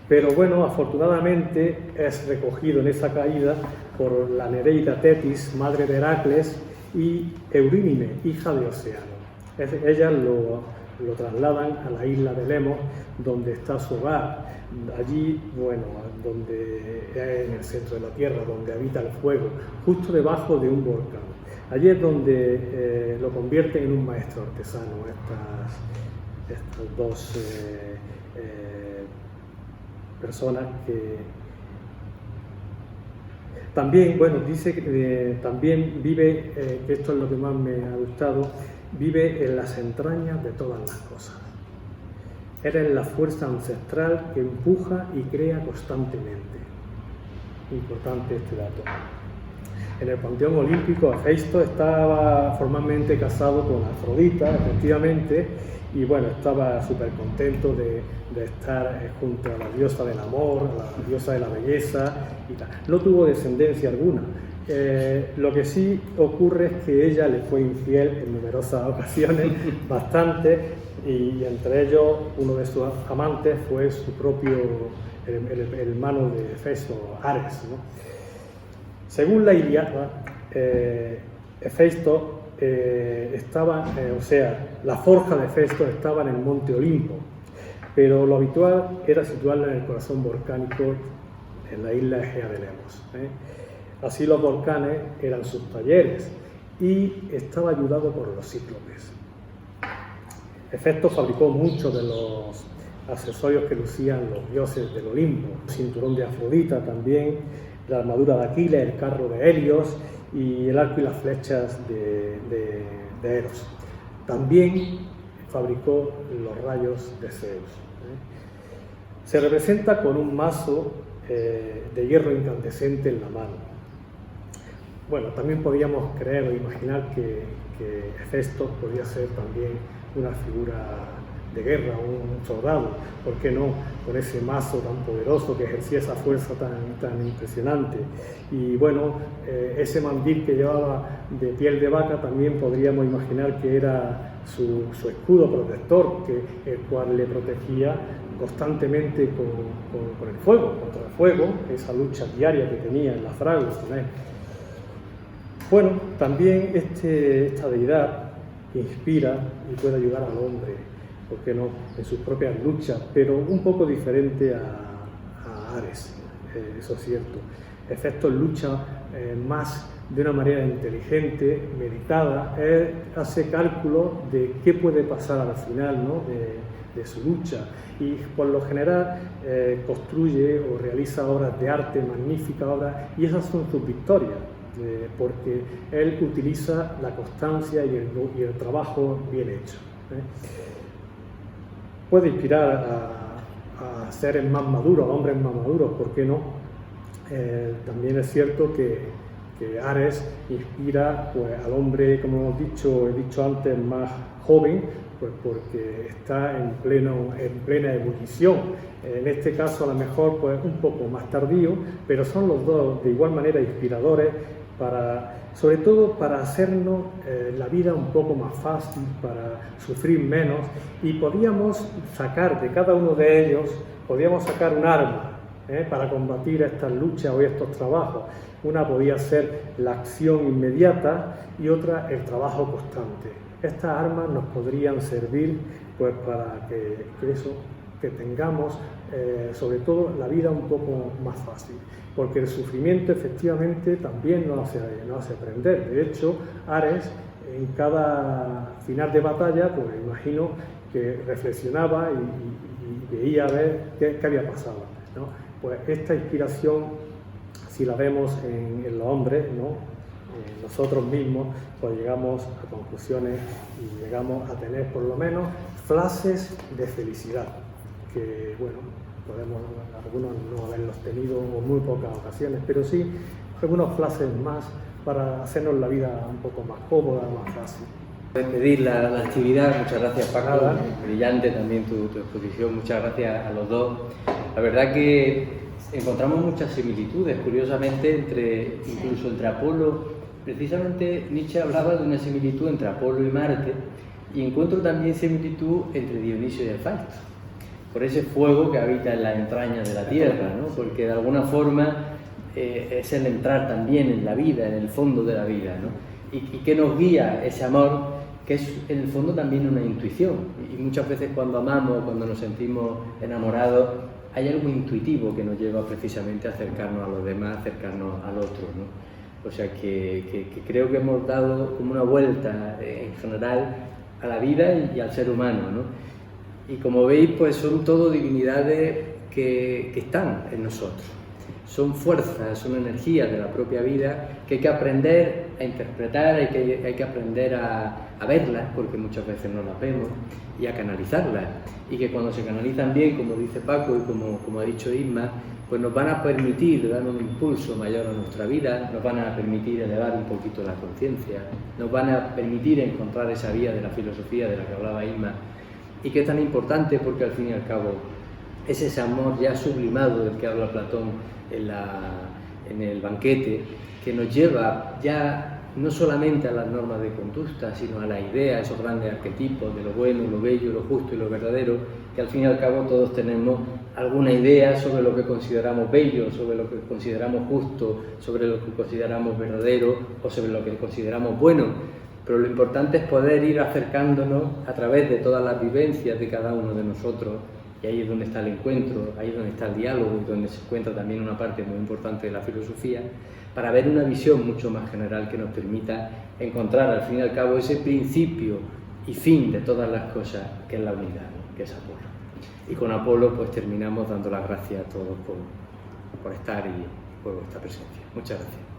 Pero bueno, afortunadamente es recogido en esa caída por la Nereida Tetis, madre de Heracles, y Eurínime, hija de Océano. Ellas lo trasladan a la isla de Lemos, donde está su hogar. Allí, bueno, en el centro de la tierra, donde habita el fuego, justo debajo de un volcán. Allí es donde lo convierten en un maestro artesano, estas dos personas que también, bueno, dice que también vive, que esto es lo que más me ha gustado, vive en las entrañas de todas las cosas. Eres la fuerza ancestral que empuja y crea constantemente. Importante este dato. En el panteón olímpico, Hefesto estaba formalmente casado con Afrodita, efectivamente, y bueno, estaba súper contento de estar junto a la diosa del amor, a la diosa de la belleza y tal. No tuvo descendencia alguna. Lo que sí ocurre es que ella le fue infiel en numerosas ocasiones, bastante, y entre ellos uno de sus amantes fue su propio el hermano de Hefesto, Ares, ¿no? Según la Ilíada, Hefesto estaba, o sea, la forja de Hefesto estaba en el monte Olimpo, pero lo habitual era situarla en el corazón volcánico en la isla Egea de Lemos. Así los volcanes eran sus talleres y estaba ayudado por los cíclopes. Hefesto fabricó muchos de los accesorios que lucían los dioses del Olimpo, el cinturón de Afrodita también, la armadura de Aquiles, el carro de Helios y el arco y las flechas de Eros. También fabricó los rayos de Zeus. Se representa con un mazo de hierro incandescente en la mano. Bueno, también podíamos creer o imaginar que Hefesto podía ser también una figura de guerra, un soldado, ¿por qué no? Con ese mazo tan poderoso que ejercía esa fuerza tan impresionante. Y bueno, ese mandil que llevaba de piel de vaca también podríamos imaginar que era su escudo protector, el cual le protegía constantemente con el fuego, contra el fuego, esa lucha diaria que tenía en la fragua con él. Bueno, también esta deidad inspira y puede ayudar al hombre, ¿por qué no?, en sus propias luchas, pero un poco diferente a Ares, eso es cierto. Hefesto lucha más de una manera inteligente, meditada, él hace cálculos de qué puede pasar al final, ¿no?, de su lucha, y por lo general construye o realiza obras de arte, magníficas obras, y esas son sus victorias. Porque él utiliza la constancia y el trabajo bien hecho. Puede inspirar a seres más maduros, a hombres más maduros, ¿por qué no? También es cierto que Ares inspira, pues, al hombre, como he dicho antes, más joven, pues porque está en plena ebullición. En este caso, a lo mejor, pues, un poco más tardío, pero son los dos de igual manera inspiradores, sobre todo para hacernos la vida un poco más fácil, para sufrir menos, y podíamos sacar de cada uno de ellos, podíamos sacar un arma para combatir estas luchas o estos trabajos. Una podía ser la acción inmediata y otra el trabajo constante. Estas armas nos podrían servir, pues, para que tengamos sobre todo la vida un poco más fácil, porque el sufrimiento efectivamente también nos hace aprender. De hecho, Ares en cada final de batalla, pues imagino que reflexionaba y veía a ver qué había pasado, ¿no? Pues esta inspiración, si la vemos en los hombres, ¿no?, nosotros mismos, pues llegamos a conclusiones y llegamos a tener por lo menos flashes de felicidad, que bueno, podemos algunos no haberlos tenido en muy pocas ocasiones, pero sí algunos flashes más para hacernos la vida un poco más cómoda, más fácil. Despedir la actividad, muchas gracias, Paco. Nada. Brillante también tu exposición, muchas gracias a los dos. La verdad que encontramos muchas similitudes, curiosamente, incluso entre Apolo. Precisamente Nietzsche hablaba de una similitud entre Apolo y Marte, y encuentro también similitud entre Dionisio y Hefesto, por ese fuego que habita en las entrañas de la tierra, ¿no? Porque de alguna forma es el entrar también en la vida, en el fondo de la vida, ¿no? Y que nos guía ese amor, que es en el fondo también una intuición, y muchas veces cuando amamos, cuando nos sentimos enamorados, hay algo intuitivo que nos lleva precisamente a acercarnos a los demás, a acercarnos al otro, ¿no? O sea que creo que hemos dado como una vuelta en general a la vida y al ser humano, ¿no? Y como veis, pues son todo divinidades que están en nosotros. son fuerzas, son energías de la propia vida que hay que aprender a interpretar, hay que aprender a verlas, porque muchas veces no las vemos, y a canalizarlas. Y que cuando se canalizan bien, como dice Paco y como ha dicho Isma, pues nos van a permitir dar un impulso mayor a nuestra vida, nos van a permitir elevar un poquito la conciencia, nos van a permitir encontrar esa vía de la filosofía de la que hablaba Isma, y que es tan importante porque al fin y al cabo es ese amor ya sublimado del que habla Platón en el banquete, que nos lleva ya no solamente a las normas de conducta, sino a la idea, a esos grandes arquetipos de lo bueno, lo bello, lo justo y lo verdadero, que al fin y al cabo todos tenemos alguna idea sobre lo que consideramos bello, sobre lo que consideramos justo, sobre lo que consideramos verdadero o sobre lo que consideramos bueno. Pero lo importante es poder ir acercándonos a través de todas las vivencias de cada uno de nosotros, y ahí es donde está el encuentro, ahí es donde está el diálogo, y donde se encuentra también una parte muy importante de la filosofía, para ver una visión mucho más general que nos permita encontrar al fin y al cabo ese principio y fin de todas las cosas, que es la unidad, ¿no? Que es Apolo. Y con Apolo pues terminamos dando las gracias a todos por estar y por vuestra presencia. Muchas gracias.